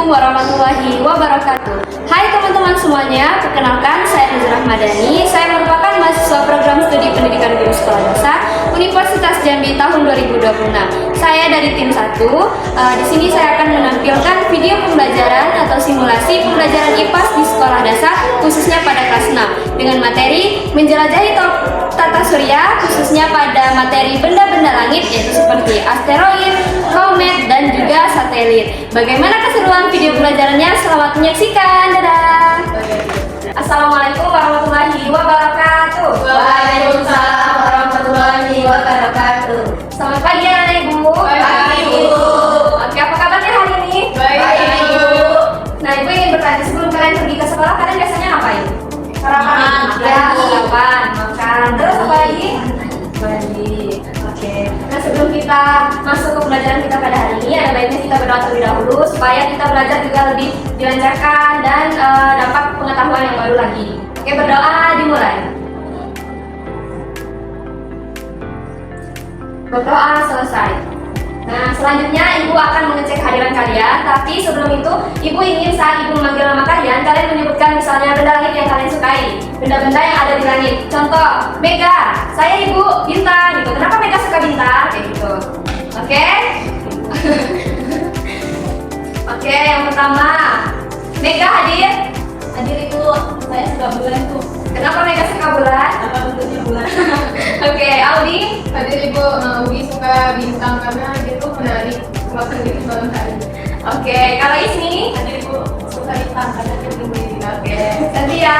Assalamualaikum warahmatullahi wabarakatuh. Hai teman-teman semuanya, perkenalkan saya Nuzul Rahmadani. Saya merupakan mahasiswa program studi pendidikan guru sekolah dasar Universitas Jambi tahun 2026. Saya dari tim 1. Di sini saya akan menampilkan video pembelajaran atau simulasi pembelajaran IPAS di sekolah dasar khususnya pada kelas 6 dengan materi menjelajahi tata surya khususnya pada materi benda-benda langit yaitu seperti asteroid, komet, dan juga satelit. Bagaimana keseruan video pembelajarannya? Selamat menyaksikan. Dadah. Assalamualaikum warahmatullahi wabarakatuh. Waalaikumsalam warahmatullahi wabarakatuh. Selamat pagi anak ibu. Pagi, Ibu. Oke, apa kabarnya hari ini? Baik, Ibu. Nah, ibu ingin bertanya, sebelum kalian pergi ke sekolah kalian biasanya ngapain? Sarapan. Ya, sarapan, makan. Terus apa lagi? Mandi. Oke. Nah, sebelum kita masuk ke pembelajaran kita pada hari ini, ada baiknya kita berdoa terlebih dahulu supaya kita belajar juga lebih dilancarkan dan dapat pengetahuan yang baru lagi. Oke, berdoa dimulai. Berdoa selesai. Nah, selanjutnya ibu akan mengecek kehadiran kalian. Tapi sebelum itu, ibu ingin saat ibu memanggil nama kalian, kalian menyebutkan misalnya benda langit yang kalian sukai, benda-benda yang ada di langit. Contoh, Mega, saya ibu bintang gitu. Kenapa Mega suka bintang? Kayak gitu. Oke? Oke, yang pertama, Mega hadir. Hadir Ibu, saya suka bulan tuh. Kenapa Mega suka bulan? Apa bentuknya bulan? Oke, Aldi. Hadir Ibu, Ugi suka bintang karena dia tuh menarik waktu di malam hari. Oke, kalau Isni? Hadir Ibu, suka bintang karena dia tinggi. Oke, Cynthia.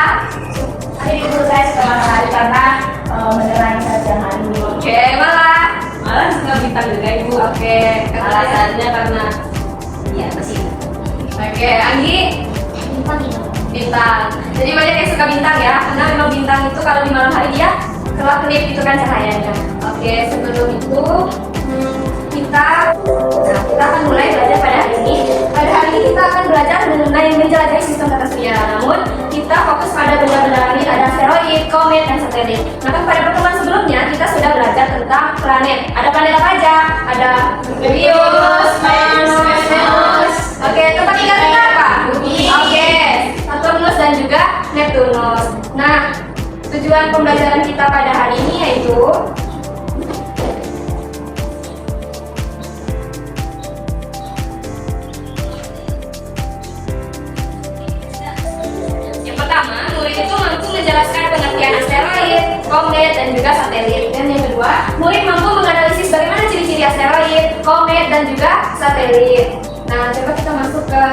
Hadir Ibu, saya suka matahari karena menerangi saat siang hari. Oke, Malah. Malah suka bintang juga Ibu. Oke, Alasannya karena iya masih. Oke, Anggi. Bintang itu. Bintang. Jadi banyak yang suka bintang ya, karena memang bintang itu kalau di malam hari dia kelap-kelip itu kan cahayanya. Oke, sebelum itu kita akan mulai belajar pada hari ini. Pada hari ini kita akan belajar mengenai menjelajahi sistem tata surya. Namun kita fokus pada benda-benda langit, ada asteroid, komet, dan satelit. Maka pada pertemuan sebelumnya kita sudah belajar tentang planet. Ada planet apa aja? Ada Venus, Mars. Oke, tempat tinggal kita apa? Bumi. Oke, Saturnus dan juga Neptunus. Nah, tujuan pembelajaran kita pada hari ini yaitu yang pertama, murid itu mampu menjelaskan pengertian asteroid, komet, dan juga satelit. Dan yang kedua, murid mampu menganalisis bagaimana ciri-ciri asteroid, komet, dan juga satelit. Nah, coba kita masuk ke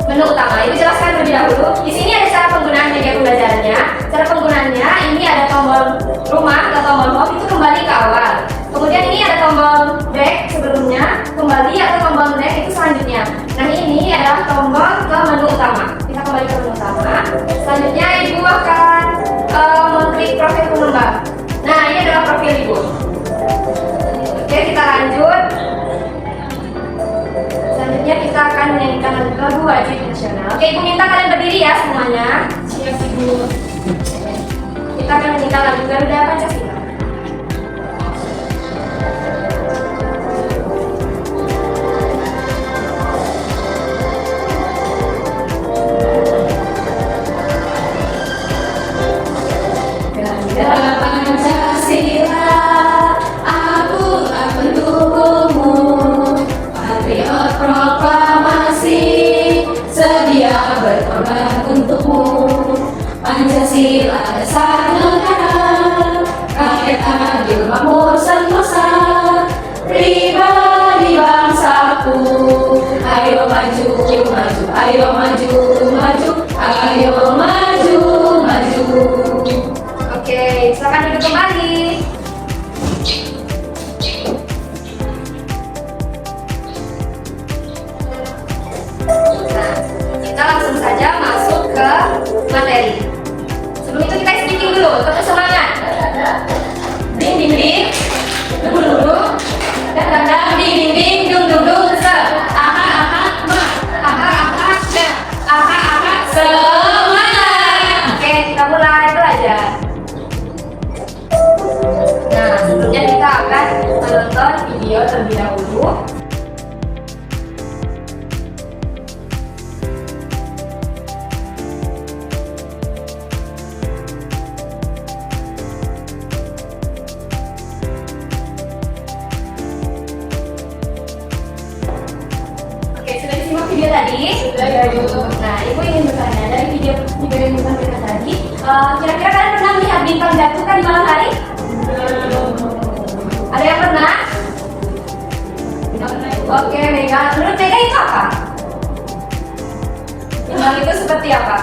menu utama. Ibu jelaskan terlebih dahulu. Di sini ada cara penggunaan media pembelajarannya. Cara penggunaannya ini ada tombol rumah atau tombol home itu kembali ke awal. Kemudian ini ada tombol back sebelumnya, kembali atau tombol back itu selanjutnya. Nah, ini adalah tombol ke menu utama. Kita kembali ke menu utama. Selanjutnya ibu akan mengklik profil pengembang. Nah, ini adalah profil ibu. Oke, kita lanjut. Selanjutnya kita akan menyanyikan lagu wajib nasional. Oke, ibu minta kalian berdiri ya semuanya. Siap Ibu. Kita akan menyanyikan lagu Garuda Pancasila. Garuda Pancasila, aku tak pendukungmu. Patriot proklamasi, sedia berkorban untukmu. Pancasila dasar negara, rakyat adil makmur sentosa, pribadi bangsaku. Ayo maju, maju, ayo maju, maju, ayo maju, maju. Oke, silakan duduk kembali. Nah, kita langsung saja masuk ke materi. Sebelum itu kita speaking dulu, tetap semangat. Ding ding ding, dung dung dung, dan ding ding ding, dung dung dung, se, aha aha ma, aha aha se, aha aha semangat. Oke, kita mulai belajar. Nah, sebelumnya kita akan menonton video terlebih dahulu. tadi? Sudah, Ibu. Nah, Ibu ingin bertanya dari video yang ditampilkan tadi, kira-kira kalian pernah melihat bintang jatuh kan di malam hari? Ada yang pernah? Oke, Mega. Menurut Mega itu apa? Bintang itu seperti apa?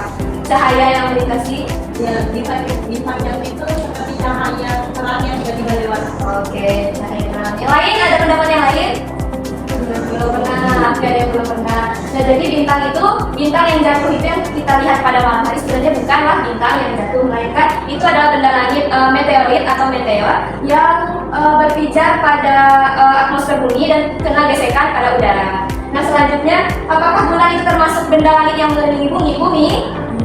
Cahaya yang melintasi? Ya, bintang jatuh itu seperti cahaya terang yang tiba-tiba lewat. Oke, cahaya terang. Yang lain, ada pendapat yang lain? Belum pernah, ada yang belum pernah. Nah, jadi bintang itu, bintang yang jatuh itu yang kita lihat pada malam hari sebenarnya bukanlah bintang yang jatuh, melainkan itu adalah benda langit meteorit atau meteor yang berpijar pada atmosfer bumi dan kena gesekan pada udara. Nah, selanjutnya, apakah bulan itu termasuk benda langit yang mengelilingi bumi?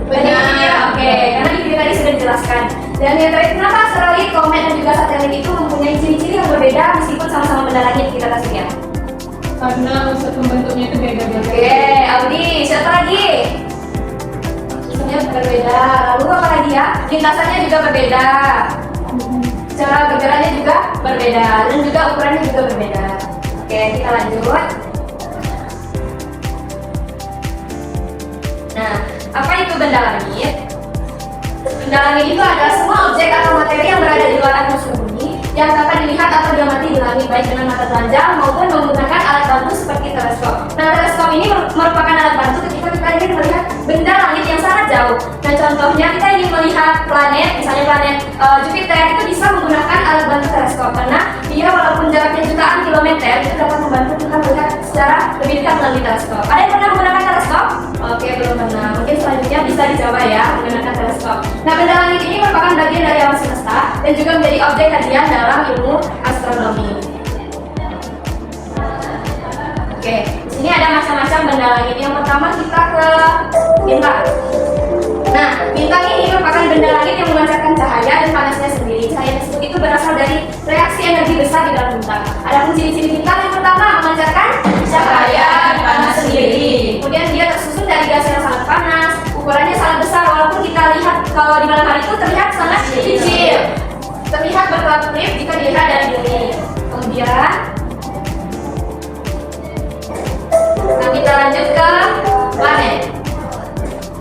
Benar. Oke, karena di video tadi sudah dijelaskan. Dan yang terakhir, kenapa asteroid, komet, dan juga satelit itu mempunyai ciri-ciri yang berbeda meskipun sama-sama benda langit? Kita kasih ya. Karena unsur pembentuknya itu beda-beda. Oke, Audi, siapa lagi? Unsurnya berbeda. Lalu apa lagi ya? Lintasannya juga berbeda. Cara bergeraknya juga berbeda dan juga ukurannya juga berbeda. Oke, kita lanjut. Nah, apa itu benda langit? Benda langit itu adalah semua objek atau materi yang berada di luar atmosfer bumi yang dapat dilihat atau diamati di langit baik dengan mata telanjang maupun menggunakan alat bantu seperti teleskop. Nah, teleskop ini merupakan alat bantu ketika kita ingin melihat benda langit yang sangat jauh. Nah, contohnya kita ingin melihat planet, misalnya planet Jupiter, itu bisa menggunakan alat bantu teleskop karena dia walaupun jaraknya jutaan kilometer itu dapat membantu kita melihat secara lebih dekat melalui teleskop. Ada yang pernah menggunakan teleskop? Oke, belum pernah. Mungkin selanjutnya bisa dicoba ya menggunakan teleskop. Nah, benda langit ini merupakan bagian dari alam semesta dan juga menjadi objek kajian dalam ilmu astronomi. Oke, di sini ada macam-macam benda langit. Yang pertama kita ke bintang. Nah, bintang ini merupakan benda langit yang memancarkan cahaya dan panasnya sendiri. Cahaya tersebut itu berasal dari reaksi energi besar di dalam bintang. Adapun ciri-ciri bintang yang pertama memancarkan cahaya dan panas sendiri. Kemudian dia tersusun dari gas yang sangat panas, ukurannya sangat besar walaupun kita lihat kalau di malam hari itu terlihat sangat kecil. Terlihat berkelap-kelip jika dilihat dari bumi. Kemudian kita lanjut ke planet.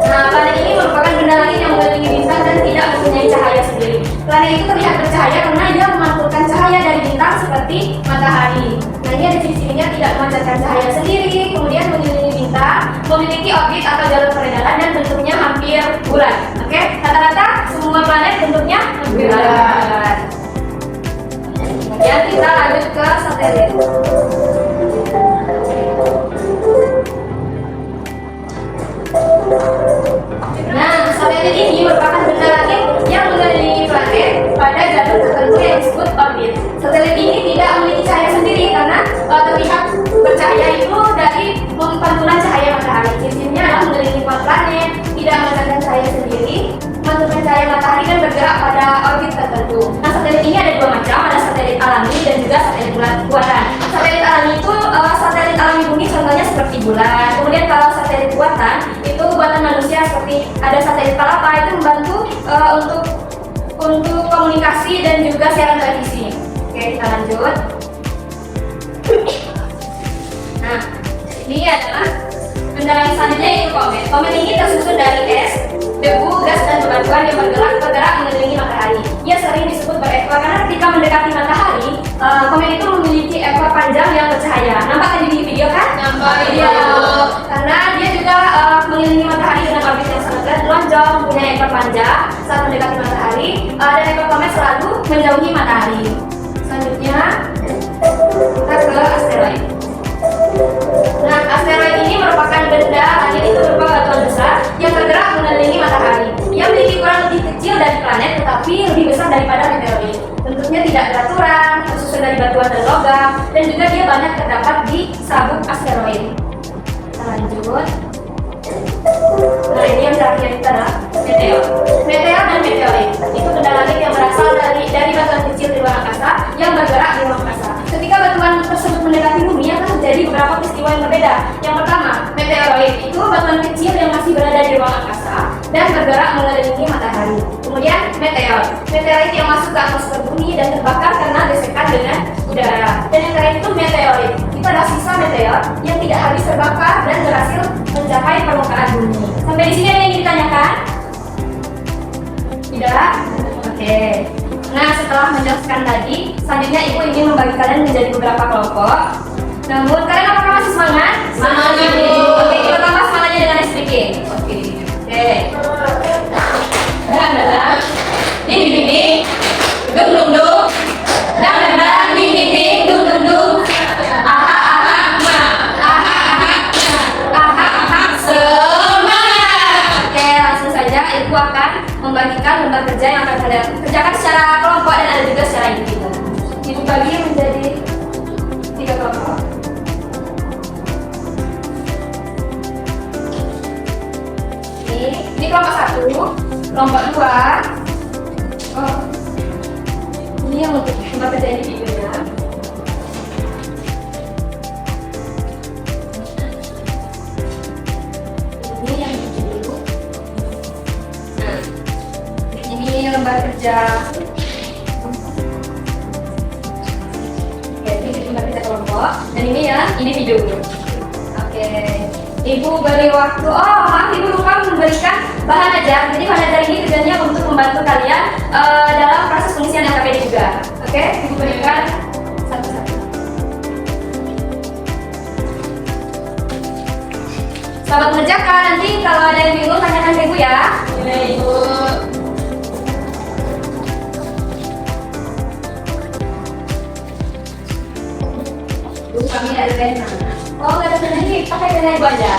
Nah, planet ini merupakan benda langit yang mengelilingi bintang dan tidak mempunyai cahaya sendiri. Planet itu terlihat bercahaya karena dia memantulkan cahaya dari bintang seperti matahari. Nah, ini ada ciri-cirinya tidak memancarkan cahaya sendiri, kemudian mengelilingi bintang, memiliki orbit atau jalur peredaran dan bentuknya hampir bulat. Oke, rata-rata semua planet bentuknya hampir bulat. Kemudian kita lanjut ke satelit. Nah, satelit ini merupakan benda langit yang mengelilingi planet pada jalur tertentu yang disebut orbit. Satelit ini tidak memiliki cahaya sendiri karena terlihat bercahaya itu dari pantulan cahaya matahari. Ciri-cirinya adalah mengelilingi planet, tidak memancarkan cahaya sendiri, memantulkan cahaya matahari dan bergerak pada orbit tertentu. Nah, satelit ini ada dua macam, ada satelit alami dan juga satelit buatan. Satelit alami itu satelit alami bumi contohnya seperti bulan. Kemudian kalau satelit buatan itu buatan manusia seperti ada satelit Palapa itu membantu untuk komunikasi dan juga siaran televisi. Oke, kita lanjut. Nah, ini adalah benda langit selanjutnya yaitu komet. Komet ini tersusun dari es, debu, gas, dan bebatuan yang bergerak mengelilingi matahari. Ia sering disebut berekor karena ketika mendekati matahari, komet itu memiliki ekor panjang yang bercahaya. Nampak tadi di video kan? Nampak, Iya. Ibu. Karena dia juga mengelilingi matahari dengan orbit yang sangat lonjong, punya ekor panjang saat mendekati matahari, dan ekor komet selalu menjauhi matahari. Selanjutnya kita ke asteroid. Nah, asteroid ini merupakan benda langit itu berupa batuan besar yang bergerak mengelilingi matahari. Ia memiliki ukuran lebih kecil dari planet tetapi lebih besar daripada meteorit. Bentuknya tidak beraturan, tersusun dari batuan dan logam, dan juga dia banyak terdapat di sabuk asteroid. Kita lanjut. Nah, ini yang terakhir kita adalah meteor. Meteor dan meteorit itu benda langit yang berasal dari batuan kecil di luar angkasa yang bergerak di ruang angkasa. Ketika batuan tersebut mendekati bumi akan terjadi beberapa peristiwa yang berbeda. Yang pertama, meteoroid itu batuan kecil yang masih berada di ruang angkasa dan bergerak mengelilingi matahari. Kemudian meteor. Meteorit yang masuk ke atmosfer bumi dan terbakar karena gesekan dengan udara. Dan yang terakhir itu meteorit. Itu adalah sisa meteor yang tidak habis terbakar dan berhasil mencapai permukaan bumi. Sampai di sini ada yang ditanyakan? Tidak? Oke. Nah, setelah menjelaskan tadi, selanjutnya Ibu ingin membagi kalian menjadi beberapa kelompok. Namun, kalian apakah masih semangat? Semangat, Ibu. Oke, kita tambah semangatnya dengan sedikit. Oke. Ding ding ding, dung dung dung, dang dang dang, ding ding ding, dung dung dung. Aha aha ma, aha aha ma, aha aha semangat. Oke, langsung saja Ibu akan membagikan lembar kerja yang akan kalian kerjakan secara kelompok dan ada juga secara individu. Ibu bagi menjadi 3 kelompok. Ini kelompok 1, kelompok 2. Oh, ini yang untuk lembar kerja individunya. Ini yang individu. Nah, ini lembar kerja. Oke, ini lembar kerja kelompok dan ini ya individu. Oke, Ibu beri waktu. Oh, maaf, Ibu lupa memberikan bahan ajar. Jadi bahan ajar ini tujuannya untuk membantu kalian dalam proses pengisian LKPD juga. Oke, Ibu berikan satu-satu. Selamat mengerjakan. Nanti kalau ada yang bingung tanyakan ke Ibu ya. Iya, Ibu. Ibu, kami ada pena. Oh, nggak ada pena ini, pakai pena Ibu aja.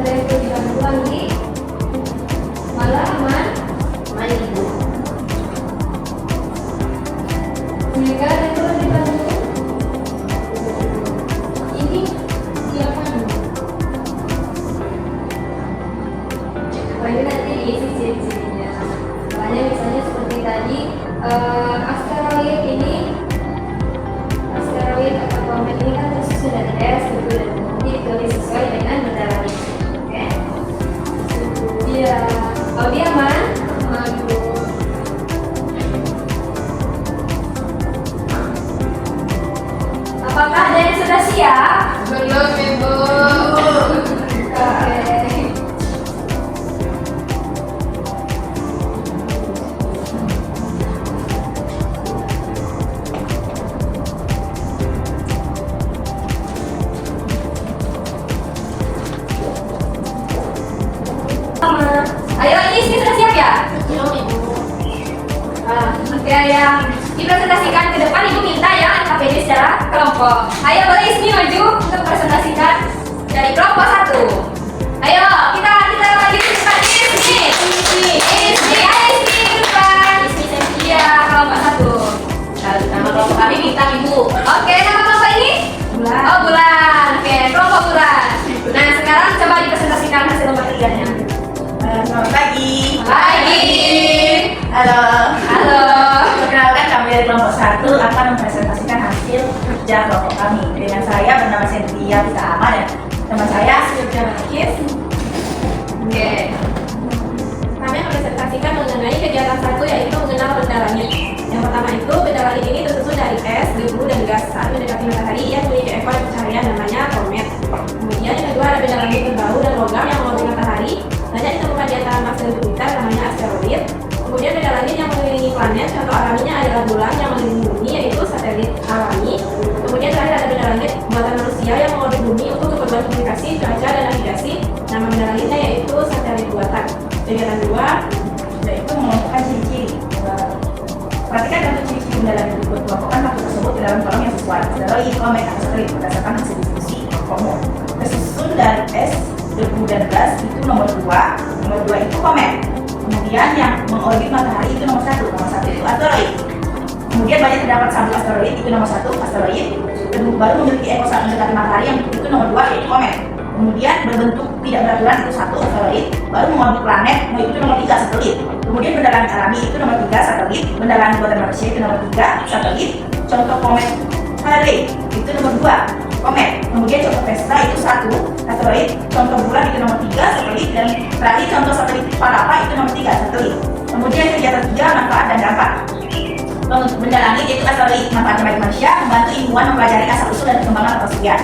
Ada yang perlu dibantu lagi? Malah aman? Aman Ibu. Juga ada yang perlu dibantu? Ini silakan. Oh, ini nanti diisi ciri-cirinya. Soalnya misalnya seperti tadi, asteroid ini, asteroid atau komet ini kan tersusun dari S, gitu, dan nanti ditulis sesuai dengan bendera ini. Oke? Iya. Kalau dia aman? Aduh. Apakah ada yang sudah siap? Belum, Ibu. Oke. Ayo, ini sudah siap ya? Belum, Ibu. Oke, yang dipresentasikan ke depan Ibu minta ya LKPD secara kelompok. Ayo, boleh Ismi maju untuk presentasikan dari kelompok 1. Ayo, kita lagi ke depan. Ismi, ayo Ismi ke depan. Iya, kelompok 1. Nama kelompok kami bintang, Ibu. Oke, nama kelompok ini? Bulan. Oh, bulan. Oke, kelompok bulan. Nah, sekarang coba dipresentasikan hasil lembar kerjanya. Selamat pagi. Pagi. Halo. Halo. Perkenalkan, kami dari kelompok 1 akan mempresentasikan hasil kerja kelompok kami. Dengan saya bernama Cynthia Pita Ama dan teman saya Sylvia Rakis. Oke. Kami akan presentasikan mengenai kegiatan 1 yaitu mengenal benda langit. Yang pertama itu, benda langit ini tersusun dari es, debu, dan gas. Saat mendekati matahari, ia memiliki ekor pencaharian namanya komet. Kemudian yang kedua ada benda langit berbau dan logam yang mengelilingi matahari. Banyak ditemukan di antara Mars dan Jupiter namanya asteroid. Kemudian benda langit yang mengelilingi planet, contoh alaminya adalah bulan yang mengelilingi bumi yaitu satelit alami. Kemudian terakhir ada benda langit buatan manusia yang mengorbit bumi untuk keperluan komunikasi, cuaca, dan navigasi. Nama benda langitnya yaitu satelit buatan. Kegiatan 2 yaitu mengumpulkan ciri-ciri. Perhatikan satu ciri-ciri benda langit berikut. sesuai asteroid, komet, atau satelit berdasarkan hasil diskusi Komo. Tersusun dari es, debu, dan gas itu nomor 2 itu komet. Kemudian yang mengorbit matahari itu nomor 1 itu asteroid. Kemudian banyak terdapat sabuk asteroid itu nomor 1 asteroid. Baru memiliki ekosistem mendekati matahari yang itu nomor 2 yaitu komet. Kemudian berbentuk tidak beraturan itu 1 asteroid. Baru mengorbit planet itu nomor 3 satelit. Kemudian benda langit alami itu nomor 3 satelit. Benda langit buatan manusia itu nomor 3 satelit. Contoh komet Halley itu nomor 2 komet. Kemudian contoh Vesta itu 1 asteroid. Contoh bulan itu nomor 3 satelit. Dan terakhir contoh satelit Palapa itu nomor 3 satelit. Kemudian kegiatan 3 manfaat dan dampak. Benda langit itu asteroid manfaatnya bagi manusia, membantu ilmuwan mempelajari asal usul dan perkembangan atas surya.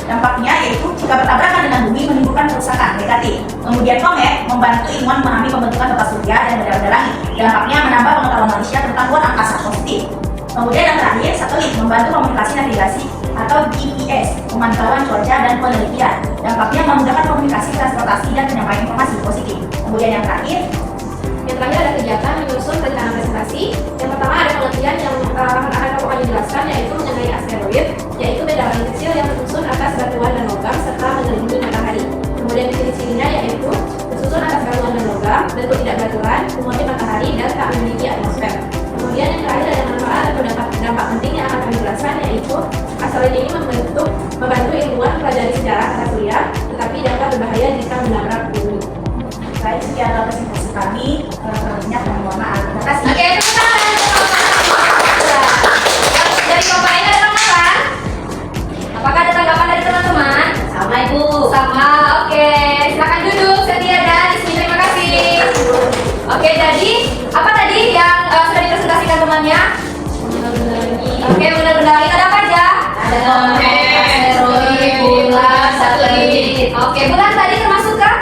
Dampaknya yaitu jika bertabrakan dengan bumi menimbulkan kerusakan negatif. Kemudian komet membantu ilmuwan memahami pembentukan tata surya dan benda-benda langit. Dampaknya menambah pengetahuan manusia tentang luar angkasa positif. Kemudian yang terakhir satelit membantu komunikasi navigasi atau GPS, pemantauan cuaca dan penelitian. Dampaknya memudahkan komunikasi, transportasi dan penyampaian informasi positif. Kemudian yang terakhir ada kegiatan menyusun rencana presentasi. Yang pertama ada pengertian yang akan kamu jelaskan, yaitu mengenai asteroid, yaitu benda langit kecil yang tersusun atas batuan dan logam serta mengelilingi matahari. Kemudian ciri-cirinya yaitu tersusun atas batuan dan logam, bentuk tidak beraturan, mengorbit matahari dan tak memiliki atmosfer. Kemudian yang terakhir ada manfaat atau dampak penting yang akan kami jelaskan, yaitu asteroid ini membantu ilmuwan mempelajari sejarah tata surya, tetapi dapat berbahaya jika menabrak bumi. Baik, sekian presentasi kami. Banyak yang mohon maaf. Terima kasih. Oke, tepuk tangan. Dari Bapak ini ada tanggapan? Apakah ada tanggapan dari teman-teman? Sama Ibu. Sama, oke. Silakan duduk, setia dan di sini. Terima kasih. Oke, jadi apa tadi yang sudah dipresentasikan temannya? Oke, benda-benda langit ada apa aja? Ada komet, asteroid, bulan, satelit. Oke, bulan tadi termasuk kah?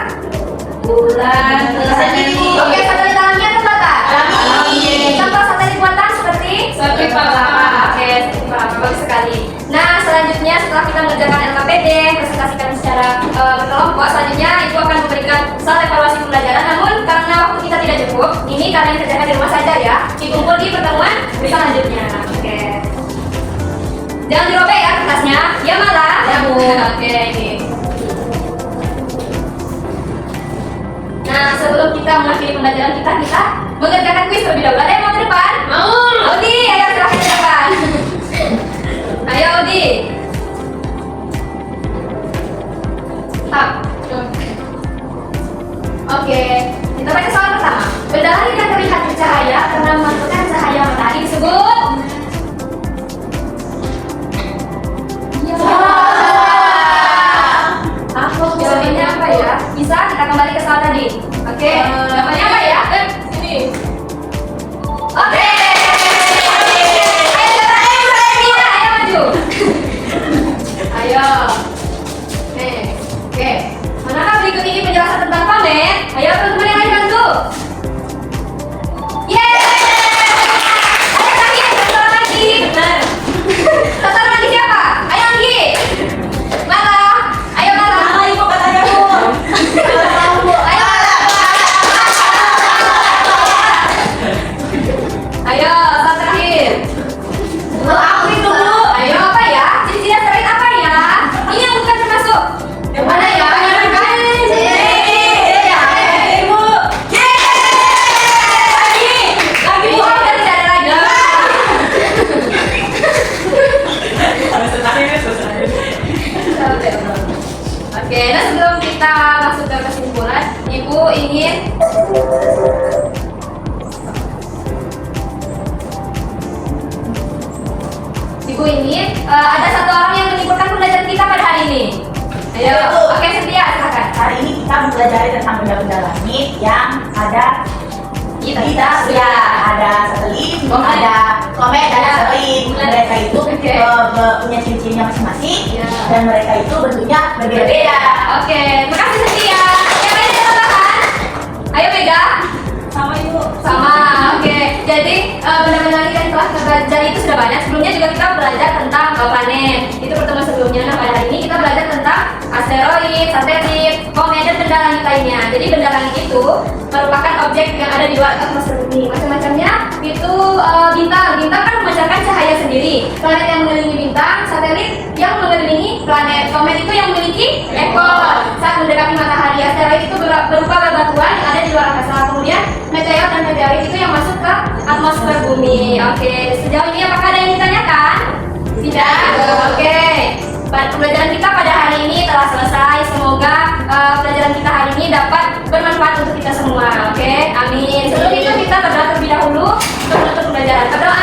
Bulan, satelit. Oke, satelit alami atau buatan? Alami. Contoh satelit buatan seperti? Satelit Palapa. Oke, satelit Palapa, bagus sekali. Nah, selanjutnya setelah kita mengerjakan LKPD, presentasikan secara berkelompok, selanjutnya itu akan memberikan soal evaluasi pembelajaran. Namun karena waktu kita tidak cukup, ini kalian kerjakan di rumah saja ya. Dikumpul di pertemuan selanjutnya. Oke. Jangan dirobek ya kertasnya. Ya malah. Ya, Bu. Oke, ini. Nah, sebelum kita mengakhiri pembelajaran kita mengerjakan kuis terlebih dahulu. Ada yang mau ke depan? Mau. Audi, ayo silahkan ke depan. Ayo Audi. Stop. Oke, kita baca soal pertama. Benda langit yang terlihat bercahaya karena memantulkan cahaya matahari disebut. Jawabannya apa ya? Bisa kita kembali ke soal tadi. Oke, jawabannya apa ya? Sini. Oke. Ayo maju. Ayo. Oke. Manakah berikut ini penjelasan tentang komet? Ayo teman-teman yang lain bantu. Yeay. Ayo lagi, satu lagi. Benar. Satu lagi siapa? Ayo lagi. Mala. Ayo Mala. Sama Ibu katanya, Bu. Ayo Mala. Ayo, satu terakhir. Aku itu, Bu. Ayo apa ya? Ciri-ciri asteroid apa ya? Ini yang bukan termasuk. Yang mana ya? Yang kan? Ibu. Lagi Bu, udah tidak ada lagi. Oke, nah sebelum kita masuk ke kesimpulan, Ibu ingin ada satu orang yang menyimpulkan pembelajaran kita pada hari ini. Ayo, Ibu. oke Setia, silakan. Hari ini kita mempelajari tentang benda-benda langit yang ada di surya. Ada satelit, ada komet, dan asteroid. Mereka itu Oke. punya ciri-cirinya masing-masing, Ya. dan mereka itu bentuknya berbeda-beda. Oke, terima kasih Setia. Yang lain ada tambahan? Ayo Mega. Sama Ibu. Sama, oke. Jadi benda-benda langit yang telah kita pelajari itu sudah banyak. Sebelumnya juga kita belajar tentang planet. Itu pertemuan sebelumnya. Nah pada hari ini kita belajar tentang asteroid, satelit, komet dan benda langit lainnya. Jadi benda langit itu merupakan objek yang ada di luar atmosfer bumi. Macam-macamnya itu bintang. Bintang kan memancarkan cahaya sendiri. Planet yang mengelilingi saat mendekati matahari. Asteroid itu berupa bebatuan yang ada di luar angkasa. Kemudian meteor dan meteorit itu yang masuk ke atmosfer bumi. Oke, sejauh ini apakah ada yang ditanyakan? Tidak. Oke. Pembelajaran kita pada hari ini telah selesai. Semoga pelajaran kita hari ini dapat bermanfaat untuk kita semua. Oke, amin. Sebelum itu kita berdoa terlebih dahulu untuk menutup pembelajaran. Berdoa.